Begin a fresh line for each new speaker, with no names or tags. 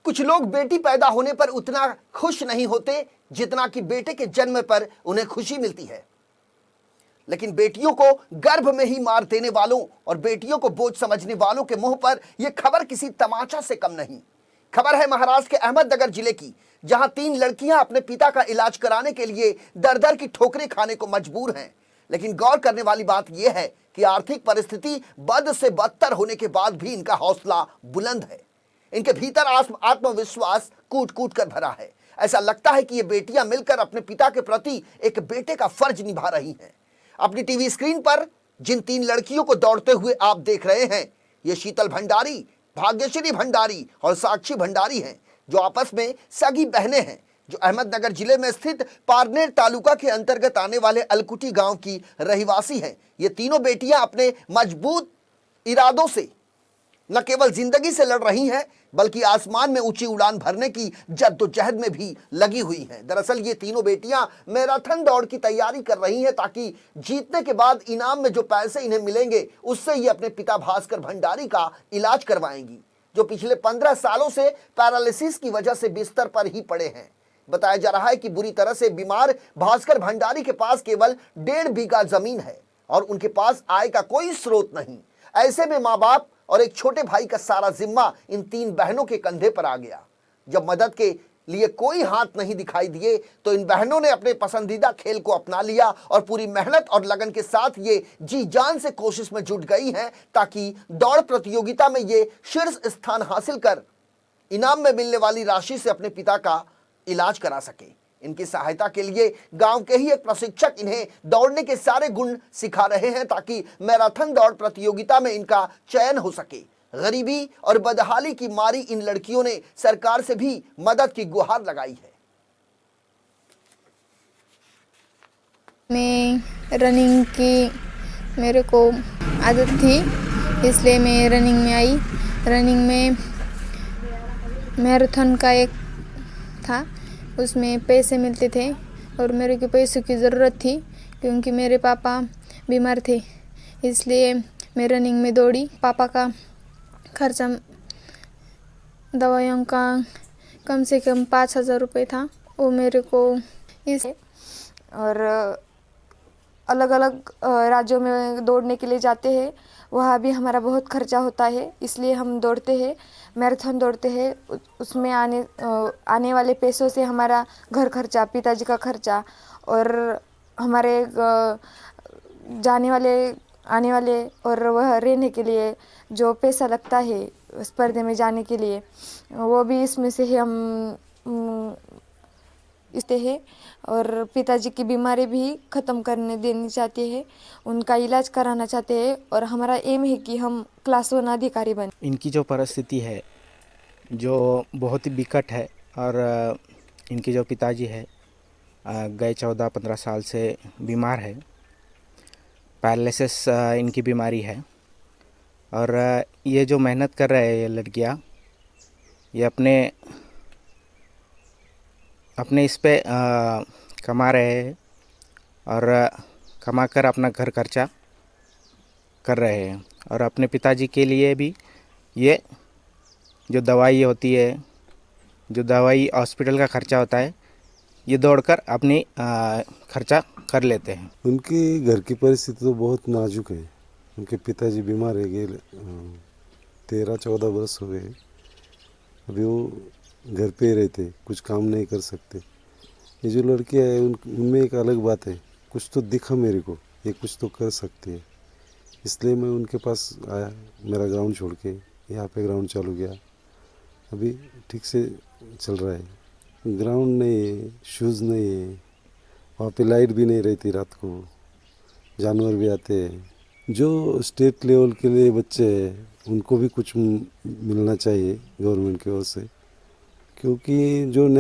कुछ लोग बेटी पैदा होने पर उतना खुश नहीं होते जितना कि बेटे के जन्म पर उन्हें खुशी मिलती है। लेकिन बेटियों को गर्भ में ही मार देने वालों और बेटियों को बोझ समझने वालों के मुंह पर यह खबर किसी तमाचा से कम नहीं। खबर है महाराष्ट्र के अहमदनगर जिले की, जहां 3 लड़कियां अपने पिता का इलाज कराने के लिए दर दर की ठोकरें खाने को मजबूर हैं। लेकिन गौर करने वाली बात यह है कि आर्थिक परिस्थिति बद से बदतर होने के बाद भी इनका हौसला बुलंद है। इनके भीतर आत्मविश्वास कूट कूट कर भरा है। ऐसा लगता है कि ये बेटियां मिलकर अपने पिता के प्रति एक बेटे का फर्ज निभा रही हैं। अपनी टीवी स्क्रीन पर जिन 3 लड़कियों को दौड़ते हुए आप देख रहे हैं, ये शीतल भंडारी, भाग्यश्री भंडारी और साक्षी भंडारी हैं, जो आपस में सगी बहनें हैं, जो अहमदनगर जिले में स्थित पारनेर तालुका के अंतर्गत आने वाले अलकुटी गांव की रहिवासी हैं। ये तीनों बेटियां अपने मजबूत इरादों से न केवल जिंदगी से लड़ रही हैं, बल्कि आसमान में ऊंची उड़ान भरने की जद्दोजहद में भी लगी हुई हैं। दरअसल ये तीनों बेटियां मैराथन दौड़ की तैयारी कर रही हैं, ताकि जीतने के बाद इनाम में जो पैसे इन्हें मिलेंगे उससे ये अपने पिता भास्कर भंडारी का इलाज करवाएंगी, जो पिछले 15 सालों से पैरालिसिस की वजह से बिस्तर पर ही पड़े हैं। बताया जा रहा है कि बुरी तरह से बीमार भास्कर भंडारी के पास केवल 1.5 बीघा जमीन है और उनके पास आय का कोई स्रोत नहीं। ऐसे में माँ बाप और एक छोटे भाई का सारा जिम्मा इन 3 बहनों के कंधे पर आ गया। जब मदद के लिए कोई हाथ नहीं दिखाई दिए तो इन बहनों ने अपने पसंदीदा खेल को अपना लिया और पूरी मेहनत और लगन के साथ ये जी जान से कोशिश में जुट गई हैं, ताकि दौड़ प्रतियोगिता में ये शीर्ष स्थान हासिल कर इनाम में मिलने वाली राशि से अपने पिता का इलाज करा सके। इनकी सहायता के लिए गांव के ही एक प्रशिक्षक इन्हें दौड़ने के सारे गुण सिखा रहे हैं, ताकि मैराथन दौड़ प्रतियोगिता में इनका चयन हो सके। गरीबी और बदहाली की मारी इन लड़कियों ने सरकार से भी मदद की गुहार लगाई है।
मैं रनिंग की मेरे को आदत थी, इसलिए मैं रनिंग में आई। रनिंग में मैराथन का एक था, उसमें पैसे मिलते थे और मेरे को पैसों की ज़रूरत थी क्योंकि मेरे पापा बीमार थे, इसलिए मैं रनिंग में दौड़ी। पापा का खर्चा दवाइयों का कम से कम 5,000 रुपये था, वो मेरे को इस
और अलग अलग राज्यों में दौड़ने के लिए जाते हैं, वहाँ भी हमारा बहुत खर्चा होता है, इसलिए हम दौड़ते हैं, मैराथन दौड़ते हैं। उसमें आने वाले पैसों से हमारा घर खर्चा, पिताजी का खर्चा और हमारे आने वाले और वह रहने के लिए जो पैसा लगता है स्पर्धा में जाने के लिए, वो भी इसमें से ही हम इसते हैं। और पिताजी की बीमारी भी ख़त्म करने देनी चाहते हैं, उनका इलाज कराना चाहते हैं और हमारा एम है कि हम क्लास 1 अधिकारी बने।
इनकी जो परिस्थिति है जो बहुत ही विकट है और इनके जो पिताजी है गए 14-15 साल से बीमार है, पैरालिसिस इनकी बीमारी है। और ये जो मेहनत कर रहे हैं ये लड़कियाँ, ये अपने इस पे कमा रहे हैं और कमा कर अपना घर खर्चा कर रहे हैं। और अपने पिताजी के लिए भी ये जो दवाई होती है, जो दवाई हॉस्पिटल का खर्चा होता है, ये दौड़कर अपनी खर्चा कर लेते हैं।
उनकी घर की परिस्थिति तो बहुत नाजुक है। उनके पिताजी बीमार है गए 13-14 वर्ष हो गए। अभी वो घर पे रहते, कुछ काम नहीं कर सकते। ये जो लड़कियाँ हैं उनमें एक अलग बात है, कुछ तो दिखा मेरे को, ये कुछ तो कर सकती है, इसलिए मैं उनके पास आया। मेरा ग्राउंड छोड़ के यहाँ पे ग्राउंड चालू किया, अभी ठीक से चल रहा है। ग्राउंड नहीं है, शूज़ नहीं है, वहाँ पे लाइट भी नहीं रहती, रात को जानवर भी आते हैं। जो स्टेट लेवल के लिए बच्चे हैं उनको भी कुछ मिलना चाहिए गवर्नमेंट की ओर से, क्योंकि जो